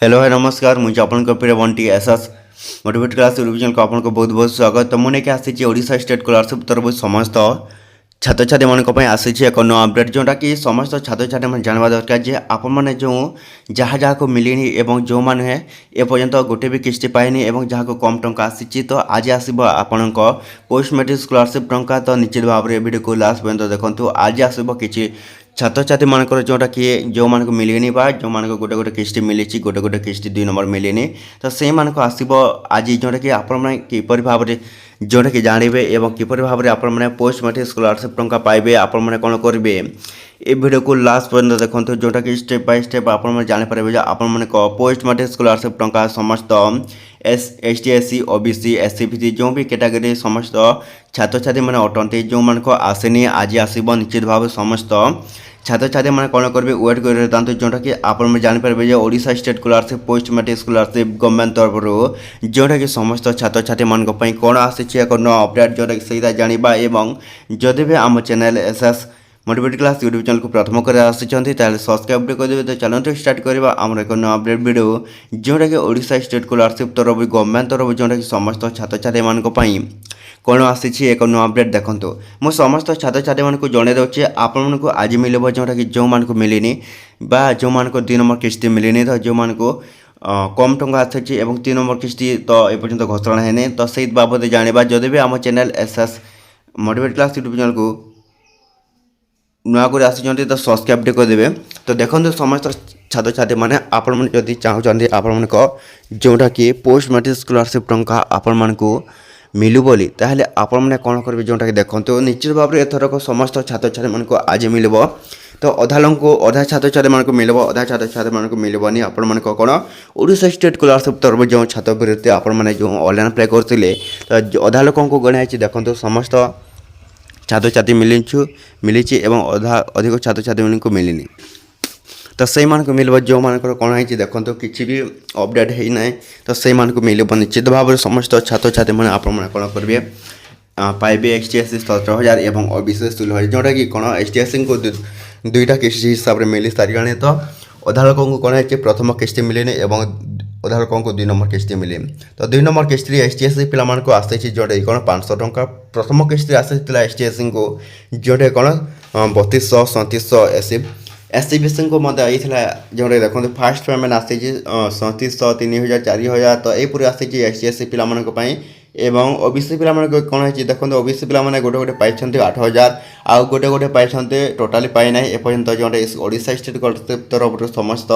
Hello है नमस्कार मुझे आपन प्रिय Bunty SS motivate class YouTube को आपको बहुत बहुत स्वागत। तो मुझे आसी ओडिशा स्टेट स्कॉलरशिप तरफ समस्त छात्र छात्री मानी आसी एक नुआ अपडेट जोटा कि समस्त छात्र छात्री मैंने जानवा दरकार जे आपण मैंने जो जहाँ जहाँ को मिलनी एवं जो मैंने एपर्यंत गोटे भी किस्ती पाइनी एवं जहाँ को कम टंका आसी तो आज आसब आपण पोस्ट मेट्रिक स्कॉलरशिप टंका। तो निश्चित भाव में वीडियो को लास्ट पर्यंत देखो। आज आसब कि छात्र छात्री मानकर जोटा कि जो मान को मिलनी बा जो मान को गोटे गोटे किस्ती मिली गोटे गोटे किस्ती 2 नंबर मिलनी तो से मान को आसब आज जोटा कि आपण मैंने किपर भाव में जोटा कि जानवे एवं किपर भाव में आपण मैंने पोस्ट मेट्रिक स्कॉलरशिप टंका पाइबे आपण मैंने कौन करेंगे ये वीडियो को लास्ट पर्यंत देखो जोटा कि स्टेप बाय स्टेप आप जानीपर आपण मैंने पोस्ट मेट्रिक स्कॉलरशिप टंका समस्त ST SC OBC SC BC जो भी कैटेगरी समस्त छात्र छात्री मैंने अटंती जो मान को आसेनी आज आसब निश्चित भाव समस्त छात्र छात्री मैंने कौन करेंगे वेट कर जोटा कि आप जानीपर Odisha state scholarship post matric scholarship government तरफ जोटा कि समस्त छात्र छात्री मानी कौन आसी एक नुआ अपडेट जोटा कि सही जाना एवं जदि भी आम channel SS motivate class YouTube channel को प्रथम कर सब्सक्राइब करदे। तो चलते स्टार्ट करवा आम एक नुआ अपडेट वीडियो जोटा कि ओडिशा स्टेट स्कॉलरशिप तरफ गवर्नमेंट तरफ जोटा कि समस्त छात्र छात्री मानी कौन आसी एक नुआ अपडेट देखो। मु समस्त छात्र छात्री मानक जन दूसरे आपण को आज मिले जोटा कि जो मान को मिलनी जो मान को 2 नंबर किस्ती मिलनी तो जो मान को कम टंका आसी 3 नंबर किस्ती तो एपर्यंत घोषणा है तो से बाबद जाना जदि भी आम channel SS motivate class YouTube channel को नुआ कर आसी तो सब्सक्राइब करदे। तो देखो समस्त छात्र छात्री मैंने आपण जदि चाहते आपण जोटा कि पोस्ट मेट्रिक स्कॉलरशिप टंका आपण को मिलू बोली ताहले आपण मैंने कौन करेंगे जोटा कि देखो निश्चित भाव में एथरक समस्त छात्र छात्री मानक आज मिल तो अधा लोक अधा छात्र छात्री मानक मिल अधा छात्र छात्री मानक मिलनी आपण मैंने कौन ओडिशा स्टेट स्कॉलरशिप तरफ जो छात्रवृत्ति आपण मैंने जो ऑनलाइन अप्लाई करते तो अधा लोक गणाई देखो समस्त छात्र छात्री मिली एवं अधा अधिक छात्र छात्री मानक मिलनी तो से मिल जो मान कौन है देखो किसी भी अपडेट है ना तो से मिल निश्चित भाव में समस्त छात्र छात्री मैंने आप कौन करेंगे पाइबे एसटी एससी 17,000 एवं ओबीसी 16,000 जोटा कि कौन एसटी एससी को दुईटा किस्ती हिसाब से मिल सारे तो अधा लोक कौन है प्रथम किस्ती मिलनी एवं अधा लोक 2 नंबर किस्ती मिले तो 2 नंबर किस्ती एसटी एससी पिला को आसी जोटा कौन 500 टंका प्रथम किस्ती आसी एसटी एससी को जोटा कौन 3200 3700 एससी बीसी को मत आई जो देखो फास्ट पेमेंट आसी 3700 3000 4000 तो यहपूरी आसी एसटी एससी पिला एवं ओबीसी पिला कौन है देखो ओबीसी पिला गोटे गोटे पाई 8,000 आउ गोटे गोटे पाई टोटाली पाई ना एपर्यंत जो ओडिशा स्टेट स्कॉलरशिप तरफ समस्त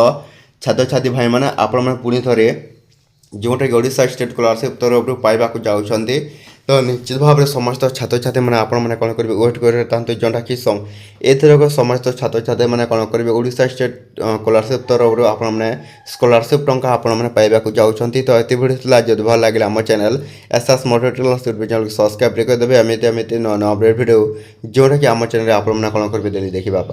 छात्र छात्री भाई मैंने आपण पुणी थे जोटा कि ओडिशा स्टेट स्कॉलरशिप तरफ पाइबा जाऊँगी तो निश्चित भाव में समस्त छात्र छात्री मैंने आपण मैंने कौन करेंगे वेट कर जोटा कि एथरक समस्त छात्र छात्री मैंने कौन करेंगे ओडिशा स्टेट स्कॉलरशिप तरफ आपने स्कॉलरशिप टंका आपण मैंने पाइबा जाऊँगी। तो ये वीडियो जब भल लगे आम channel SS motivate class YouTube channel को सब्सक्राइब करदे एमती नुआ नुआ अपडेट वीडियो जोटा कि आम चैनल आप कौन करेंगे देखा।